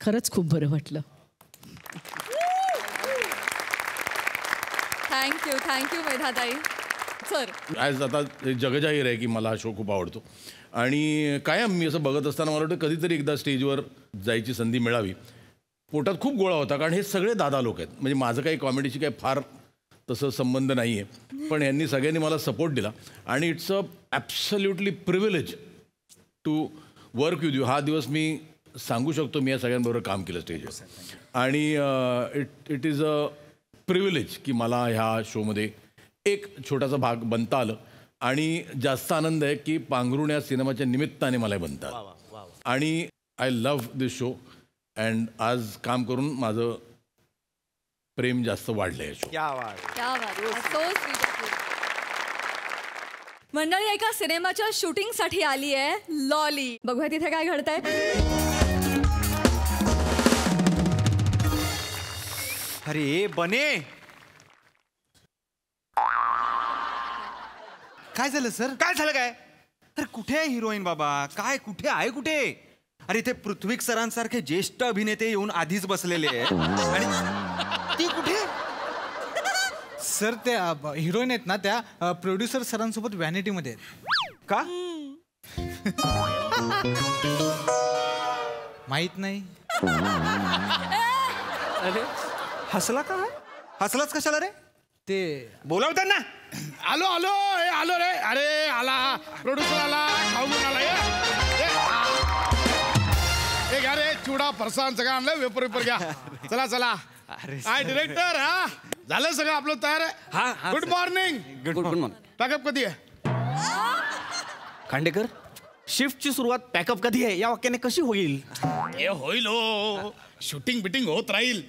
खरंच खूप बरं वाटलं. थँक्यू मेधाताई. सर, आज आता जगजाहीर आहे की मला हा शो खूप आवडतो आणि कायम मी असं बघत असताना मला वाटतं कधीतरी एकदा स्टेजवर जायची संधी मिळावी. पोटात खूप गोळा होता कारण हे सगळे दादा लोक आहेत. म्हणजे माझं काही कॉमेडीशी काही फार तसं संबंध नाही आहे, पण यांनी सगळ्यांनी मला सपोर्ट दिला आणि it's a absolutely privilege to work with you. हा दिवस मी सांगू शकतो मी या सगळ्यांबरोबर काम केलं स्टेजवर आणि इट इज अ प्रिव्हिलेज की मला ह्या शोमध्ये एक छोटासा भाग बनता आलं आणि जास्त आनंद आहे की पांघरुण या सिनेमाच्या निमित्ताने मला बनता आलं. आणि I love this show and आज काम करून माझं प्रेम जास्त वाढलं आहे शो. मंडळी एका सिनेमाच्या शूटिंगसाठी आली आहे लॉली. बघूया तिथे काय घडतंय. अरे बने, काय झालं सर? काय झालं काय? अरे कुठे आहे हिरोईन बाबा? काय कुठे आहे कुठे? अरे इथे पृथ्वी सरांसारखे ज्येष्ठ अभिनेते येऊन आधीच बसलेले आहेत आणि ती कुठे? सर त्या हिरोईन आहेत ना त्या प्रोड्युसर सरांसोबत व्हॅनिटी मध्ये आहेत. का? माहित नाही. अरे हसला का? हसलाच कशाला रे? ते बोलावतात ना. आलो आलो हे आलो रे. अरे आला प्रोड्युसर आला खाऊन आला हे घ्या रे चिवडा फरसाण सगळं आणलं. वेपर वेपर घ्या. चला चला. काय डिरेक्टर हा झालं सगळं आपलं तयार आहे. Good morning. Good morning. Pack up कधी आहे? खांडेकर शिफ्टची सुरुवात पॅकअप कधी आहे या वाक्याने कशी होईल? हे होईल हो. शूटिंग बिटिंग होत राहील.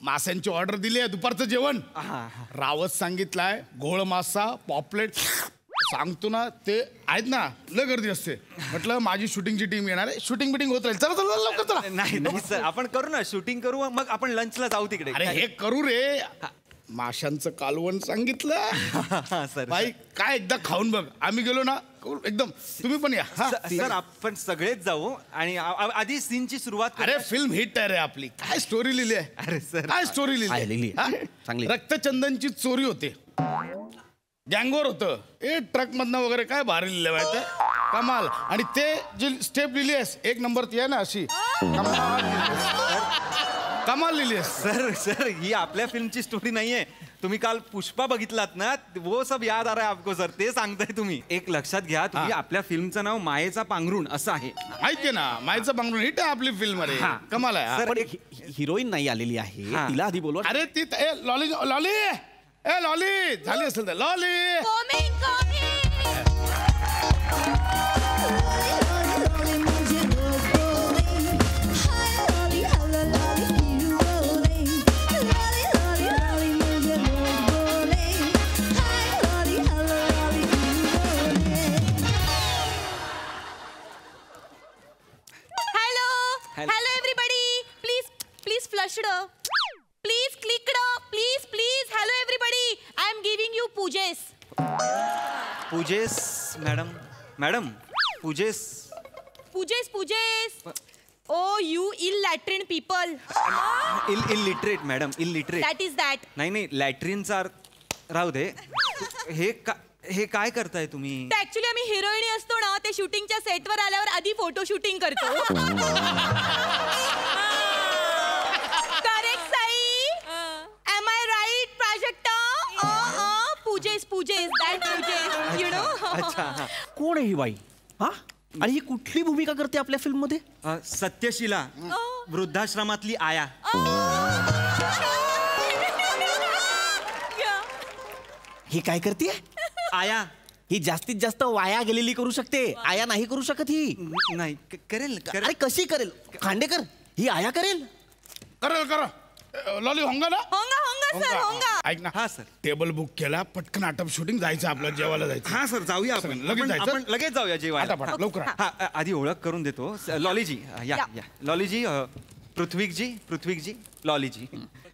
माशांची ऑर्डर दिली आहे दुपारचं जेवण. रावत सांगितलंय घोळ मासा पॉपलेट सांगतो ना ते आहेत ना लय गर्दी असते. म्हटलं माझी शूटिंगची टीम येणार आहे. शूटिंग बिटिंग होत राहील. चला चला लवकर चला. नाही नाही सर आपण करू ना शूटिंग करू मग आपण लंचला जाऊ तिकडे. अरे हे करू रे. माशांचं कालवण सांगितलं सर. बाई काय एकदा खाऊन बघ. आम्ही गेलो ना एकदम. तुम्ही पण या. सर आपण सगळेच जाऊ आणि आधी सीनची सुरुवात. अरे फिल्म हिट आहे रे आपली. काय स्टोरी लिहिली आहे? अरे सर काय स्टोरी लिहिली? चांगली. रक्तचंदनची चोरी होते. गँगवर होतं. ट्रक मधनं वगैरे काय भारी लिहिलं माहिती कमाल. आणि ते जी स्टेप लिहिली आहेस एक नंबर ती आहे ना अशी कमाल लिहिली आहेस. सर सर ही आपल्या फिल्मची स्टोरी नाहीये. तुम्ही काल पुष्पा बघितलात ना वो सब याद आ रहा है आपको सर. ते सांगताय तुम्ही. एक लक्षात घ्या तुम्ही आपल्या फिल्मचं नाव मायेचा पांघरुण असं आहे. माहितीये ना मायेचा पांघरुण हिट आहे आपली फिल्म. अरे कमाल आहे. पण हिरोईन नाही आलेली आहे. तिला आधी बोलवा. अरे ती लॉली लॉली ए लॉली झाली असेल तर lolly. Hello everybody. Please flush it. Please click it. Please. Hello everybody. I am giving you pujes. पूजेस मॅडम पूजेस. Oh, you ill-latrine people. Illiterate madam illiterate. That is that. नाही लॅट्रिनचा राहू दे. हे काय करताय तुम्ही? ऍक्च्युली आम्ही हिरोईनी असतो ना ते शूटिंगच्या सेटवर आल्यावर आधी फोटो शूटिंग करतो. Correct Sai? Am I right Prajakta? पूजेस दॅट यू नो. अच्छा. कोण आहे ही बाई? हा आणि ही कुठली भूमिका करते आपल्या फिल्म मध्ये? सत्यशिला वृद्धाश्रमातली आया. ही काय करते? आया. ही जास्तीत जास्त वाया गेलेली करू शकते. आया नाही करू शकत ही. नाही करेल. अरे कशी करेल? खांडेकर ही आया करेल. करा लॉली होंगा ना. होंगा सर होंगा. ऐक ना. हा सर. टेबल बुक केला पटकन आटप शूटिंग जायचं आपलं जेवायला जायचं. हा सर जाऊया आपण. लगेच जायचं. आपण लगेच जाऊया जेवायला. लवकर. हा आधी ओळख करून देतो. लॉलीजी या लॉलीजी. पृथ्वीकजी लॉलीजी.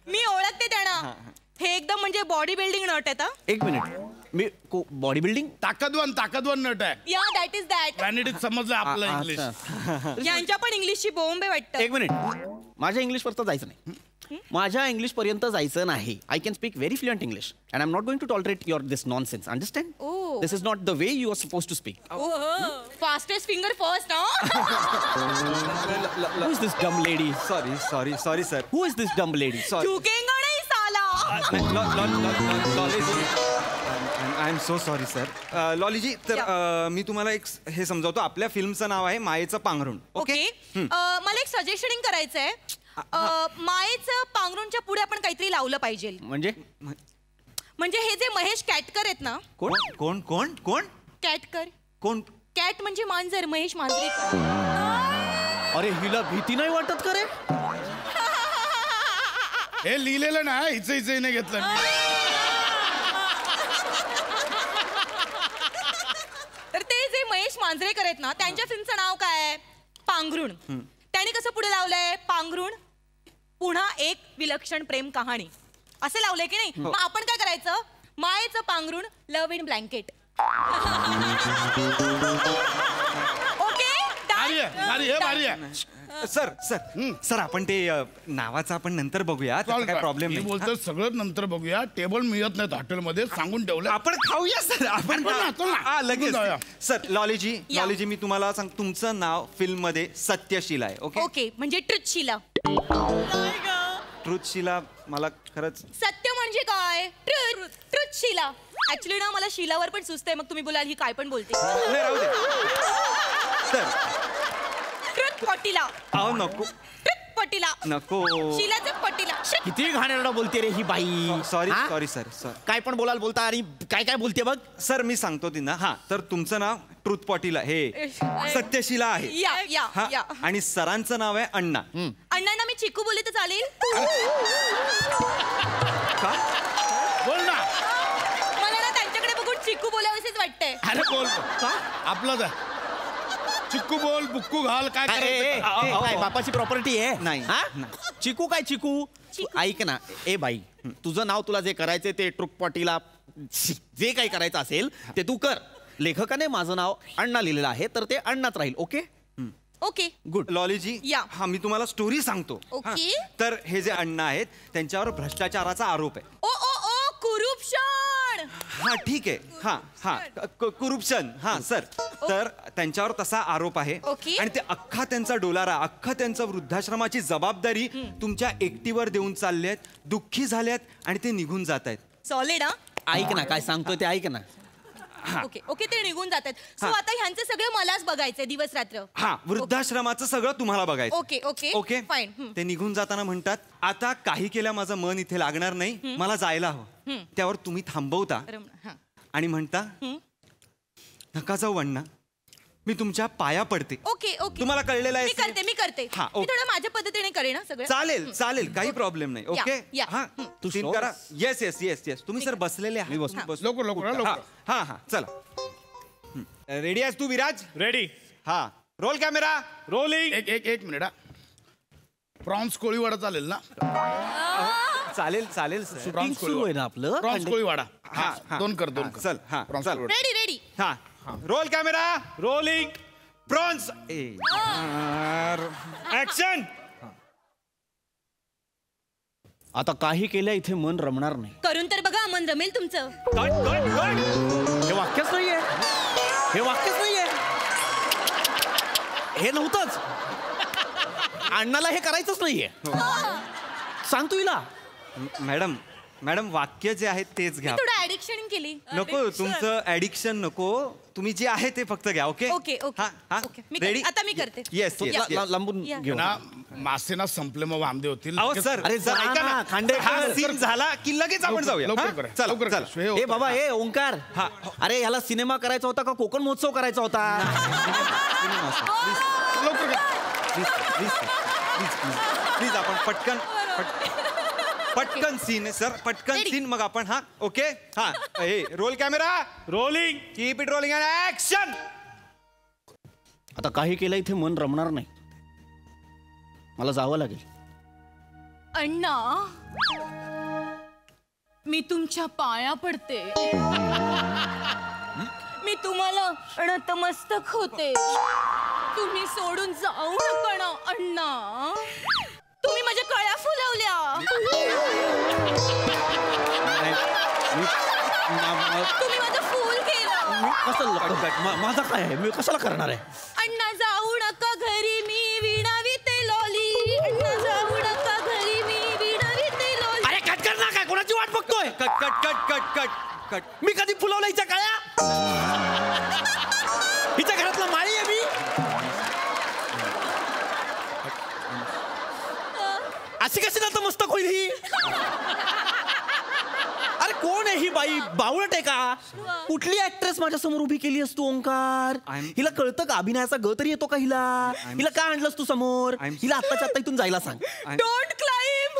मी ओळखते त्यांना. हे एकदम म्हणजे बॉडी बिल्डिंग नट आहे. एक मिनिट मी बॉडी बिल्डिंग ताकदवान नट आहे. या दॅट इज दॅट. व्हॅनिटीत समजलं आपलं इंग्लिश. यांच्या पण इंग्लिशची बोंब आहे वाटतं. एक मिनिट माझ्या इंग्लिश पर्यंत जायचं नाही. माझ्या इंग्लिश पर्यंत जायचं नाही. I can speak very fluent English and I am not going to tolerate your this nonsense. Understand? This is not the way you are suppose to speak. Fastest finger first. Who is this dumb lady? Sorry sir. Who is this dumb lady? झुकेंगा नाही साला. लॉलीजी I am so sorry sir. लॉलीजी तर मी तुम्हाला एक हे समजावतो. आपल्या फिल्मचं नाव आहे मायेचं पांघरुण. ओके. मला एक सजेशनिंग करायचं आहे. मायेचं पांघरुणच्या पुढे आपण काहीतरी लावलं पाहिजे. म्हणजे हे जे महेश कॅटकर आहेत ना. कोण कॅटकर. कोण? कॅट म्हणजे मांजर. महेश मांजरेकर. अरे हिला भीती नाही वाटत का रे? हे लिहिलेलं ना हिचं नाही घेतलं. तर ते जे महेश मांजरेकर आहेत ना त्यांच्या फिल्मचं नाव काय आहे? पांघरुण. त्यांनी कसं पुढे लावलंय? पांघरुण पुन्हा एक विलक्षण प्रेम कहाणी असं लावलंय की नाही. मग आपण काय करायचं? मायेचं पांघरुण लव्ह इन ब्लँकेट भारी आहे भारी आहे. सर सर आपण ते नावाचं आपण नंतर बघूया, त्याचा काय प्रॉब्लेम मी नाही. बोलतो सगळं नंतर बघूया. टेबल मिळत नाहीत हॉटेलमध्ये, सांगून ठेवलं. आपण खाऊया सर, आपण लगेच. सर लॉलीजी मी तुम्हाला सांग, तुमचं नाव फिल्म मध्ये सत्यशीला आहे. ओके ओके, म्हणजे ट्रुथशिला. ट्रुथशिला मला खरंच सत्य म्हणजे काय? ट्रुथशिला. ऍक्च्युली ना मला शिलावर पण सुचतंय, मग तुम्ही बोलाल ही काय पण बोलते. राहू दे सर. ट्रुथ पटीला. अहो नको पटीला नको. शिलाचं पटीला. किती घाणेरडा बोलते रे ही बाई. Sorry sir. काय पण बोलता आणि काय बोलते बघ. सर मी सांगतो तिला. हा तर तुमचं नाव ट्रुथ पॉटीला हे सत्यशीला आहे. या. आणि सरांचं नाव आहे अण्णा. अण्णांना मी चिकू बोलले तर चालेल? का? बोल ना. मला ना त्यांच्याकडे बघून चिकू बोलावंसच वाटतंय. अरे बोल आपलं चिक्कू बोल, बुक्कू घाल, काय काय बापाची प्रॉपर्टी आहे? नाही. चिकू काय चिकू? ऐक ना ए बाई, तुझं नाव तुला जे करायचंय ते ट्रुकपॉटीला जे काही करायचं असेल ते तू कर. लेखकाने माझं नाव अण्णा लिहिलेलं आहे तर ते अण्णाच राहील. Okay good. लॉलीजी हा मी तुम्हाला स्टोरी सांगतो. ओके. तर हे जे अण्णा आहेत त्यांच्यावर भ्रष्टाचाराचा आरोप आहे. ओ कुरुप्शन. हा ठीक आहे. हा कुरुप्शन. हा सर तर त्यांच्यावर तसा आरोप आहे. आणि ते अख्खा त्यांचा डोलारा, अख्खा त्यांचा वृद्धाश्रमाची जबाबदारी तुमच्या एकटीवर देऊन चालले आहेत, दुःखी झालेत आणि ते निघून जात आहेत. सॉलिड. ऐक ना काय सांगतोय ते ऐक ना. ओके ते निघून जातात. सो आता ह्यांचं सगळं मलाच बघायचंय दिवस रात्र. हा वृद्धाश्रमाचं सगळं तुम्हाला बघायचं. Okay fine. ते निघून जाताना म्हणतात आता काही केल्या माझं मन इथे लागणार नाही, मला जायला हवं. त्यावर तुम्ही थांबवता आणि म्हणता नका जाऊ अण्णा, मी तुमच्या पाया पडते. ओके तुम्हाला कळलेलं आहे? मी करते. मी थोडं माझ्या पद्धतीने करेन सगळं. चालेल काही प्रॉब्लेम नाही. ओके हा तू सीन करा. येस तुम्ही सर बसलेले आहात. लवकर. हा चला. रेडी आहेस तू विराज? रेडी. हा रोल कॅमेरा रोलिंग. एक मिनिट. प्रॉन्स कोळीवाडा चालेल ना? चालेल सर. शूटिंग सुरू आहे ना आपलं. प्रॉन्स कोळीवाडा. दोन कर. चल चल. रेडी. हा roll camera rolling. Prawns action. आता काही केल्या इथे मन रमणार नाही. करून तर बघा, मन रमेल तुमचं. हे वाक्यच नाहीये. हे नव्हतंच. अण्णाला हे करायचंच नाहीये. सांग तू हिला. मॅडम वाक्य जे आहेत तेच घ्या. थोडं ऍडिक्शन केली. नको तुमचं ऍडिक्शन नको. तुम्ही जे आहे ते फक्त घ्या. ओके. रेडी. आता मी करते. येस लांबून घेऊ ना. मासे ना संपले मग वामदे होतील. सर ऐका ना, हा सीन झाला की लगेच आपण जाऊया. चला. ए बाबा ए ओंकार. अरे ह्याला सिनेमा करायचा होता का कोकण महोत्सव करायचा होता? प्लीज आपण पटकन सीन सर. पटकन सीन मग आपण. हा ओके. हा roll camera rolling. Keep it rolling and action. आता काही केलं इथे मन रमणार नाही, मला जावं लागेल. अण्णा मी तुमच्या पाया पडते. मी तुम्हाला नतमस्तक होते. तुम्ही सोडून जाऊ नका ना अण्णा. तुम्ही माझ्या कळ्या फुलवल्या. तुम्ही माझं फूल केलं. माझा काय आहे? मी कशाला करणार आहे? अण्णा जाऊ नका घरी, मी विणाविते लॉली. अण्णा जाऊ नका घरी, मी विणाविते लॉली. अरे कट कर ना. काय कोणाची वाट बघतोय? कट. मी कधी फुलवलं हिच्या कळ्या? हिच्या घरातला माळी आहे मी. अशी कशी नतमस्तक होईल ही? अरे कोण आहे ही बाई? बावळट आहे का? कुठली ऍक्ट्रेस माझ्या समोर उभी केली असतो ओंकार? हिला कळतं का अभिनयाचा ग तरी येतो का हिला? हिला काय आणलंस तू समोर? हिला आत्ताच्या आत्ता इथून जायला सांग. Don't climb.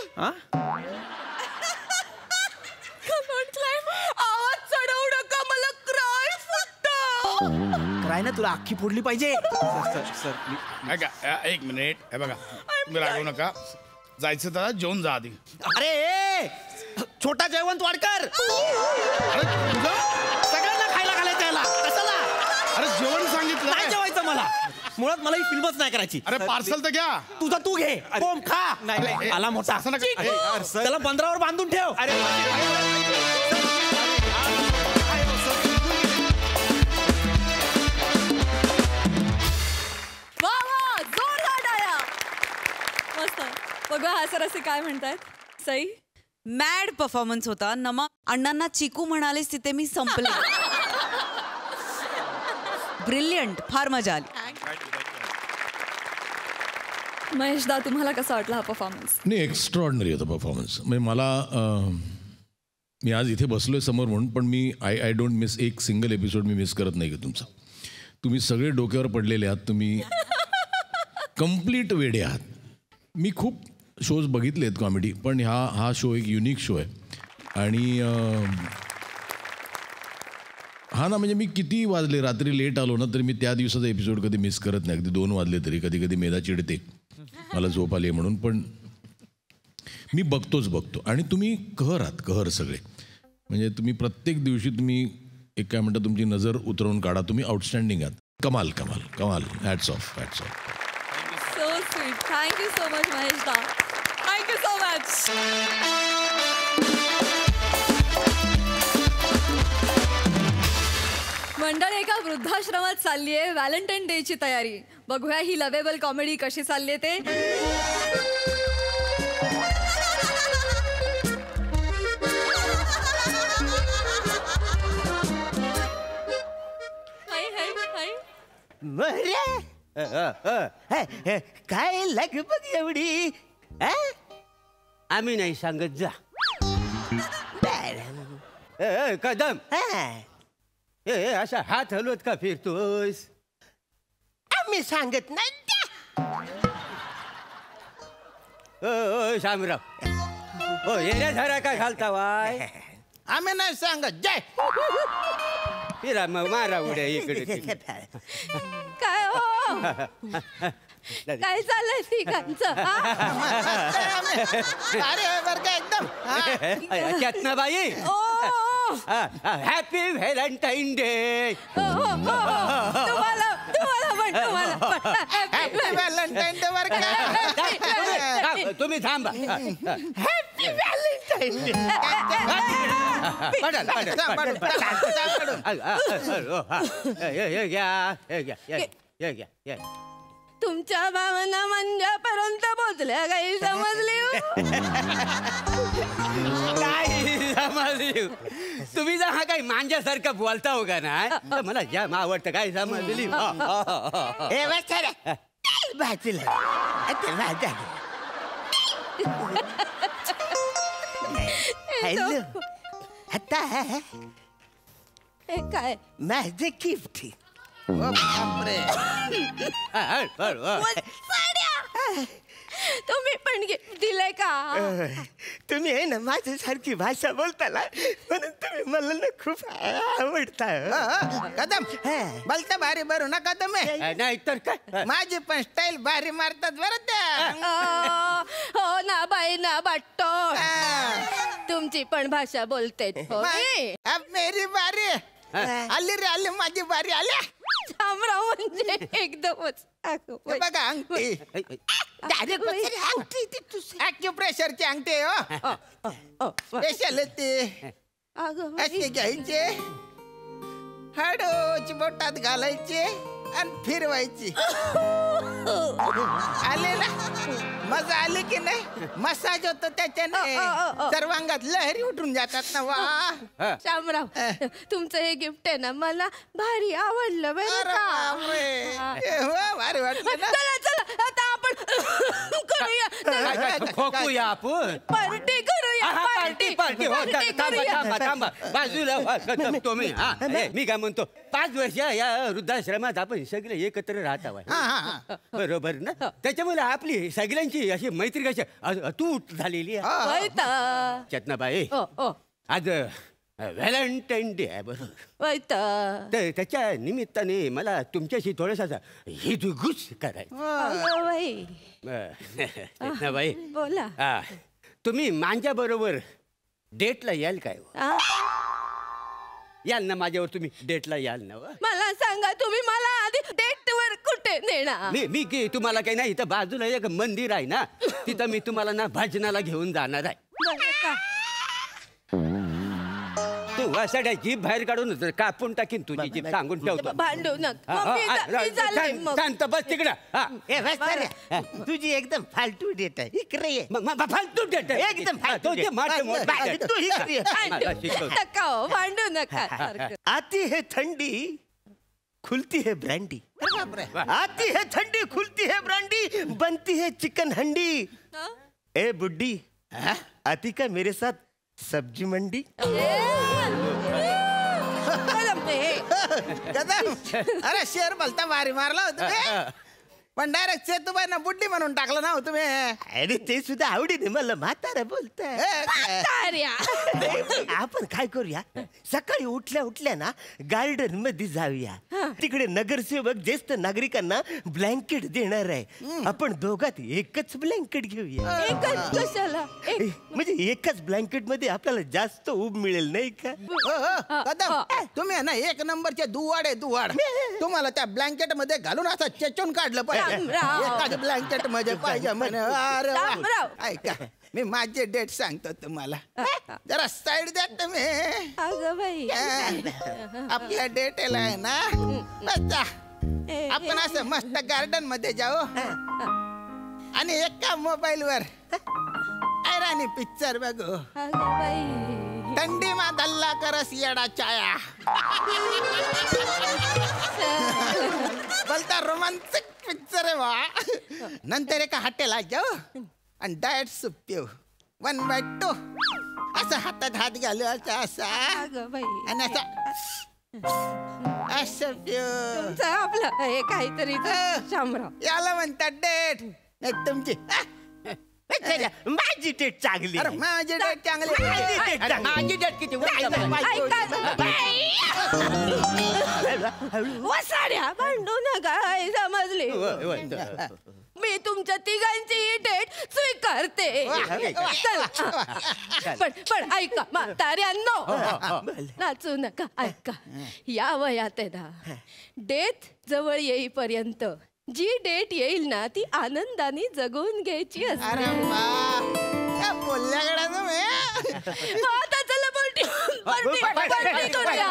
आवाज चढवू नका, मला क्राय फुटतं. काय ना तुला अख्खी फोडली पाहिजे. एक मिनिट. हे बघा तुम्ही रागवू नका. जायचं तर जेवून जा आधी. अरे छोटा जयवंत वाडकर. सगळ्यांना खायला घालायचं अरे जेवण सांगितलं नाही जेवायचं मला. मुळात मला ही फिल्मच नाही करायची. अरे पार्सल तर घ्या. तुझा तू घे. बोंब खा. नाही आला मोठा. त्याला बंदरावर बांधून ठेव. मस्त. बघा हा सर असे काय म्हणतायत. सई मॅड परफॉर्मन्स होता. नमा अण्णांना चिकू म्हणालेस तिथे मी संपले. ब्रिलियंट. फार मजा आली. महेशदा तुम्हाला कसा वाटला हा परफॉर्मन्स. नाही एक्स्ट्रॉर्डनरी होता परफॉर्मन्स. म्हणजे मला मी आज इथे बसलोय समोर म्हणून पण मी आय डोंट मिस एक सिंगल एपिसोड मी मिस करत नाही का तुमचा. तुम्ही सगळे डोक्यावर पडलेले आहात. तुम्ही कम्प्लीट वेडे आहात. मी खूप शोज बघितले आहेत कॉमेडी पण हा शो एक युनिक शो आहे. आणि हा ना म्हणजे मी किती वाजले रात्री लेट आलो ना तरी मी त्या दिवसाचा एपिसोड कधी मिस करत नाही. अगदी 2 वाजले तरी कधी कधी मेधा चिडते मला झोप आली म्हणून. पण मी बघतो आणि तुम्ही कहर आहात. कहर सगळे म्हणजे तुम्ही प्रत्येक दिवशी तुम्ही एक काय म्हणता तुमची नजर उतरवून काढा. तुम्ही आउटस्टँडिंग आहात. कमाल कमाल कमाल. Hats off hats off. So sweet. Thank you so much महेशदा. Thank you so much. मंडळी एका वृद्धाश्रमात चालली आहे व्हॅलेंटाईन डेची तयारी. बघूया ही लवेबल कॉमेडी कशी चालली ते. काय लगबग एवढी. आम्ही नाही सांगत जा. कदम असा हात हलवत का फिरतोस. आम्ही सांगत नाही. शामराव येण्या धरा काय घालता वाय. आम्ही नाही सांगत जय. फिरा मग मारा उड्या इकडे. काय हो काय चाललंय तिघांचं. अरे बरं का एकदम चेतनाबाई. Happy Valentine day. तुम्हाला हॅपी व्हॅलेंटाईन डे बरं का. तुम्ही थांबा. Happy Valentine day. तुमच्या भावना मंजापर्यंत पोचल्या काही समजली. काय समजली. तुम्ही जर हा काही मांजासारखं बोलता हो का ना तर मला जाम आवडतं. काय समजली. हॅलो आता काय माझं गिफ्ट. तुम्ही पण गिफ्ट दिलंय का. तुम्ही आहे ना माझ्यासारखी भाषा बोलताना म्हणून तुम्ही मला ना खूप आवडता. कदम बोलता भारी बरू नका तुम्ही. नाही तर काय माझी पण स्टाईल भारी मारतात बरं त्या. हो ना बाई ना बाट्टो. तुमची पण भाषा बोलते. अब मेरी बारी आली रे आली माझी बारी आल्या. शामराव म्हणजे एकदमच बघा अंगठी. ॲक्युप्रेशरची अंगठी हो. स्पेशल ते असे घ्यायचे हळूच बोटात घालायचे आणि फिरवायची. आले ना मजा आली की नाही. मसाज होतो त्याच्याने सर्वांगात लहरी उठून जातात ना. वा शामराव तुमचं हे गिफ्ट आहे ना मला भारी आवडलं बरं का. भारी वाटलं ना. चला चला आता आपण खोकूया आपण. पार्टी करूया. Party party. हो थांबा थांबा बाजूला. तुम्ही मी काय म्हणतो 5 वर्ष या वृद्धाश्रमात आपण सगळे एकत्र राहत आहोत बरोबर ना. त्याच्यामुळे आपली सगळ्यांची अशी मैत्री कशी अतूट झालेली आहे. चेतनाबाई आज व्हॅलेंटाईन डे आहे बरोबर. तर त्याच्या निमित्ताने मला तुमच्याशी थोडंसं हितगुज करायचं. चेतनाबाई बोला. तुम्ही माझ्या बरोबर डेटला याल काय. याल ना माझ्यावर तुम्ही डेटला याल ना. मला सांगा तुम्ही मला आधी डेटवर कुठे नेणार? मी की तुम्हाला काही नाही, इथं बाजूला एक मंदिर आहे ना, तिथं मी तुम्हाला ना भजनाला घेऊन जाणार आहे. तू वासाड्या जीभ बाहेर काढून कापून टाकीन तुझी जीभ, सांगून ठेवतो. भांडू नका. शांत बस तिकडं. तुझी एकदम फालतू डेट आहे. इकडे ये. फालतू डेट एकदम फालतू डेट. तू इकडे ये. नका हो, भांडू नका सारखं. आती है ठंडी खुलती है ब्रांडी. आती है ठंडी खुलती है ब्रांडी बनती है चिकन हंडी. ए बुड्ढी आती का मेरे साथ सब्जी मंडी. अरे शेर बोलता मारी मारला होता पण डायरेक्ट सेतुबाई ना बुड्डी म्हणून टाकलं ना तुम्ही. अरे ते सुद्धा आवडीने मला म्हातारा बोलताय. आपण काय करूया, सकाळी उठल्या उठल्या ना गार्डन मध्ये जाऊया. तिकडे नगरसेवक ज्येष्ठ नागरिकांना ब्लँकेट देणार आहे. आपण दोघात एकच ब्लँकेट घेऊया. कशाला? म्हणजे एकाच ब्लँकेट मध्ये आपल्याला जास्त ऊब मिळेल नाही का? तुम्ही ना एक नंबरचे दुवाड आहे दुवाड. तुम्हाला त्या ब्लँकेट मध्ये घालून असं चेचून काढलं पाहिजे. एकाच ब्लँकेट मध्ये पाहिजे म्हणे. अरे ऐका मी माझे डेट सांगतो तुम्हाला, जरा साईड द्या तुम्ही. आपल्या डेटेला आहे ना आपण असं मस्त गार्डन मध्ये जाऊ आणि एका मोबाईल वर ऐराणी पिक्चर बघू. थंडी मा दल्ला करस येडा चाया. बोलता रोमांटिक पिक्चर आहे वा. नंतर एका हॉटेलला जाऊ आणि डाएट सूप पिऊ. 1/2 असं हातात हात घालू असा आणि असं पिऊ. आपलं हे काहीतरी याला म्हणतात डेट. तुमची माझी डेट चांगली. माझी डेट चांगली. माझी डेट किती वसाड्या भांडू नका. समजले मी तुमच्या तिघांची डेट स्वीकारते. पण ऐका म्हाताऱ्यांनो, नाचू नका. ऐका या वयात आहे ना डेट जवळ येईपर्यंत जी डेट येईल ना ती आनंदाने जगून घ्यायची असते. आता चला पार्टी करूया.